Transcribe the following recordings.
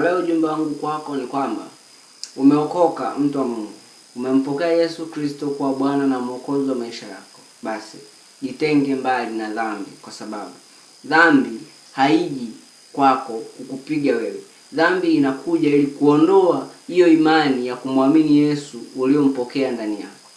Leo ujumbe wangu kwako ni kwamba umeokoka, mtu wa Mungu. Umempokea Yesu Kristo kwa Bwana na Mwokozi wa maisha yako. Basi jitenge mbali na dhambi, kwa sababu dhambi haiji kwako kukupiga wewe. Dhambi inakuja ili kuondoa hiyo imani ya kumwamini Yesu uliompokea ndani yako.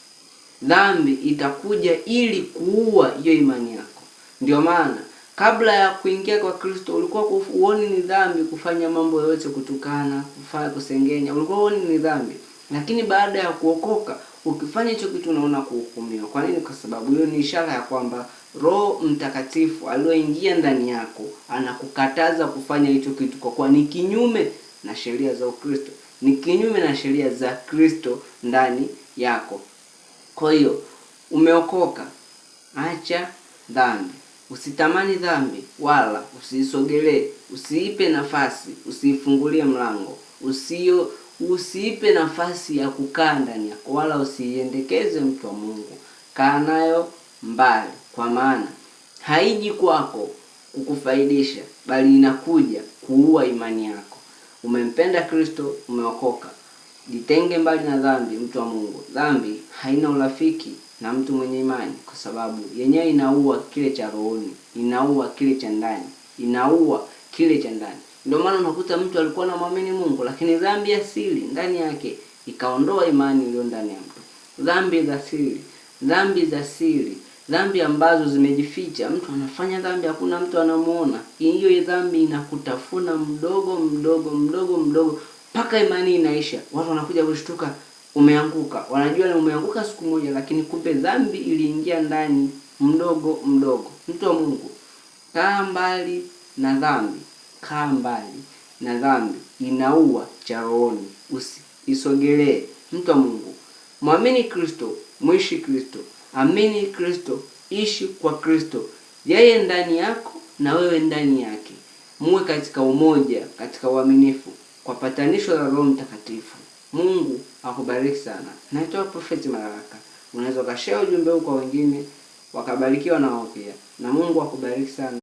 Dhambi itakuja ili kuua hiyo imani yako. Ndio maana kabla ya kuingia kwa Kristo ulikuwa uoni ni dhambi kufanya mambo yote, kutukana, kufanya kusengenya, ulikuwa uoni ni dhambi. Lakini baada ya kuokoka, ukifanya hicho kitu unaona kuhukumiwa. Kwa nini? Kwa sababu hiyo ni ishara ya kwamba Roho Mtakatifu aliyoingia ndani yako anakukataza kufanya hicho kitu, kwa kuwa ni kinyume na sheria za Ukristo, ni kinyume na sheria za Kristo ndani yako. Kwa hiyo umeokoka, acha dhambi. Usitamani dhambi, wala usiisogelee, usiipe nafasi, usiifungulie mlango, usiipe nafasi ya kukaa ndani yako, wala usiiendekeze, mtu wa Mungu. Kaa nayo mbali, kwa maana haiji kwako kukufaidisha, bali inakuja kuua imani yako. Umempenda Kristo, umeokoka. Jitenge mbali na dhambi, mtu wa Mungu. Dhambi haina urafiki na mtu mwenye imani, kwa sababu yenyewe inaua kile cha rohoni, inaua kile cha ndani, inaua kile cha ndani. Ndio maana unakuta mtu alikuwa anamwamini Mungu, lakini dhambi ya siri ndani yake ikaondoa imani iliyo ndani ya mtu. Dhambi za siri, dhambi ambazo zimejificha. Mtu anafanya dhambi, hakuna mtu anamuona. Hiyo dhambi inakutafuna mdogo mpaka imani inaisha. Watu wanakuja kushtuka umeanguka. Wanajua ni umeanguka siku moja, lakini kumbe dhambi iliingia ndani mdogo. Mtu wa Mungu, kaa mbali na dhambi. Kaa mbali na dhambi, inaua cha rohoni. Usiisogelee, mtu wa Mungu. Mwamini Kristo, mwishi Kristo. Amini Kristo, ishi kwa Kristo. Yeye ndani yako na wewe ndani yake. Muwe katika umoja, katika uaminifu, kwa patanisho la Roho Mtakatifu. Mungu akubariki sana. Naitwa Prophet Malaraka. Unaweza ukashare ujumbe huu kwa wengine wakabarikiwa na wao pia. Na Mungu akubariki sana.